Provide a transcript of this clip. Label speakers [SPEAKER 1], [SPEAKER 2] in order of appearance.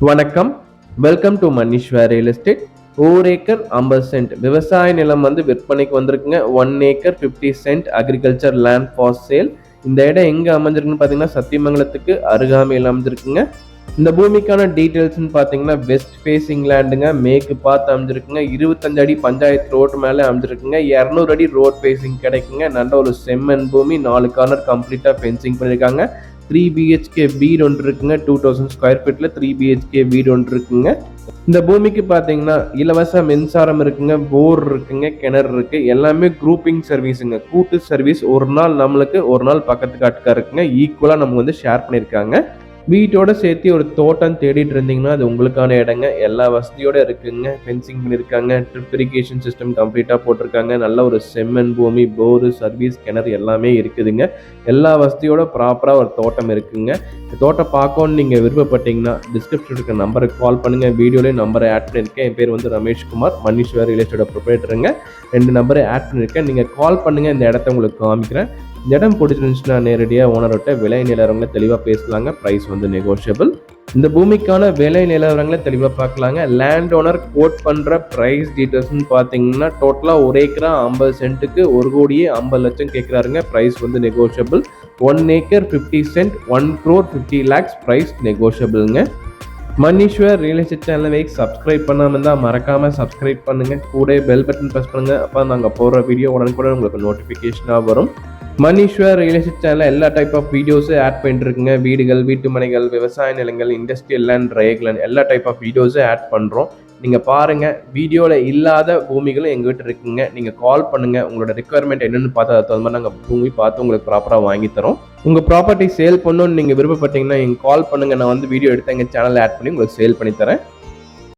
[SPEAKER 1] வணக்கம். Welcome to Maneeswar real estate. 1 acre 50 cent விவசாய நிலம் விற்பனைக்கு வந்திருக்குங்க. 1 acre 50 cent agriculture land for sale. இந்த இடம் எங்க அமைஞ்சிருக்குன்னு பார்த்தீங்கன்னா சத்தியமங்கலத்துக்கு அருகாமையில் அமைஞ்சிருக்குங்க. இந்த பூமிக்கான டீட்டெயில்ஸ்னு பார்த்தீங்கன்னா வெஸ்ட் ஃபேசிங் லேண்டுங்க. மேற்கு பார்த்து அமைஞ்சிருக்குங்க. 25 அடி பஞ்சாயத்து ரோடு மேலே அமைஞ்சிருக்குங்க. 200 அடி ரோட் ஃபேசிங் கிடைக்குங்க. நல்ல ஒரு செம்மண் பூமி. 4 கார்னர் கம்ப்ளீட்டாக ஃபென்சிங் பண்ணியிருக்காங்க. 3 BHK வீடு ஒன்று இருக்குங்க. 2000 ஸ்கொயர் ஃபீட்ல 3 BHK வீடு ஒன்று இருக்குங்க. இந்த பூமிக்கு பார்த்தீங்கன்னா இலவச மின்சாரம் இருக்குங்க, போர் இருக்குங்க, கிணறு இருக்கு. எல்லாமே குரூப்பிங் சர்வீஸுங்க. கூட்டு சர்வீஸ். ஒரு நாள் நம்மளுக்கு, ஒரு நாள் பக்கத்து காட்டுக்கா இருக்குங்க. ஈக்குவலா நமக்கு ஷேர் பண்ணியிருக்காங்க. வீட்டோட சேர்த்து ஒரு தோட்டம் தேடிட்டு இருந்தீங்கன்னா அது உங்களுக்கான இடங்க. எல்லா வசதியோட இருக்குங்க. ஃபென்சிங் பண்ணியிருக்காங்க. ட்ரிப் இரிகேஷன் சிஸ்டம் கம்ப்ளீட்டாக போட்டிருக்காங்க. நல்ல ஒரு செம்மண் பூமி, போரு, சர்வீஸ், கிணறு எல்லாமே இருக்குதுங்க. எல்லா வசதியோட ப்ராப்பராக ஒரு தோட்டம் இருக்குங்க. இந்த தோட்டம் பார்க்கணும்னு நீங்கள் விருப்பப்பட்டீங்கன்னா டிஸ்கிரிப்ஷன் இருக்க நம்பருக்கு கால் பண்ணுங்கள். வீடியோலேயே நம்பரை ஆட் பண்ணியிருக்கேன். என் பேர் ரமேஷ்குமார், மணீஸ்வர் ரியல் எஸ்டேட் ப்ரொப்ரைட்டருங்க. 2 நம்பரை ஆட் பண்ணியிருக்கேன். நீங்கள் கால் பண்ணுங்கள். இந்த இடத்த உங்களுக்கு காமிக்கிறேன். இந்த இடம் பிடிச்சிருந்துச்சுன்னா நேரடியாக ஓனர்கிட்ட விலை நிலவரங்களை தெளிவாக பேசலாங்க. Price negotiable. இந்த பூமிக்கான விலை நிலவரங்களை தெளிவாக பார்க்கலாங்க. லேண்ட் ஓனர் கோட் பண்ணுற ப்ரைஸ் டீட்டெயில்ஸ்னு பார்த்தீங்கன்னா டோட்டலாக 1 ஏக்கரா 50 சென்ட்டுக்கு 1,50,00,000 கேட்குறாருங்க. Price negotiable. 1 acre 50 cent 1,50,00,000 price நெகோஷியபிள்ங்க. மணீஸ்வர் ரியல் எஸ்டேட் சேனலை சப்ஸ்கிரைப் பண்ணாமல் இருந்தால் மறக்காமல் சப்ஸ்கிரைப் பண்ணுங்கள். கூட பெல் பட்டன் ப்ரெஸ் பண்ணுங்கள். அப்போ நாங்கள் போடுற வீடியோ உடனுக்குடன் உங்களுக்கு நோட்டிஃபிகேஷனாக வரும். மணீஸ்வர் ரியல் எஸ்டேட் சேனலில் எல்லா டைப் ஆஃப் வீடியோஸும் ஆட் பண்ணிட்டு இருக்குங்க. வீடுகள், வீட்டு மனைகள், விவசாய நிலங்கள், இண்டஸ்ட்ரியல் லேண்ட், ட்ரையல் லேண்ட், எல்லா டைப் ஆஃப் வீடியோஸும் ஆட் பண்ணுறோம். நீங்கள் பாருங்கள். வீடியோவில் இல்லாத பூமிகளும் எங்ககிட்ட இருக்குங்க. நீங்கள் கால் பண்ணுங்கள். உங்களோட ரெக்குயர்மெண்ட் என்னென்னு பார்த்து அதை தகுந்த மாதிரி நாங்கள் பூமி பார்த்து உங்களுக்கு ப்ராப்பராக வாங்கி தரோம். உங்கள் ப்ராப்பர்ட்டி சேல் பண்ணணும்னு நீங்கள் விருப்பப்பட்டீங்கன்னா எங்கள் கால் பண்ணுங்கள். நான் வீடியோ எடுத்து எங்கள் சேனலில் ஆட் பண்ணி உங்களுக்கு சேல் பண்ணி தரேன்.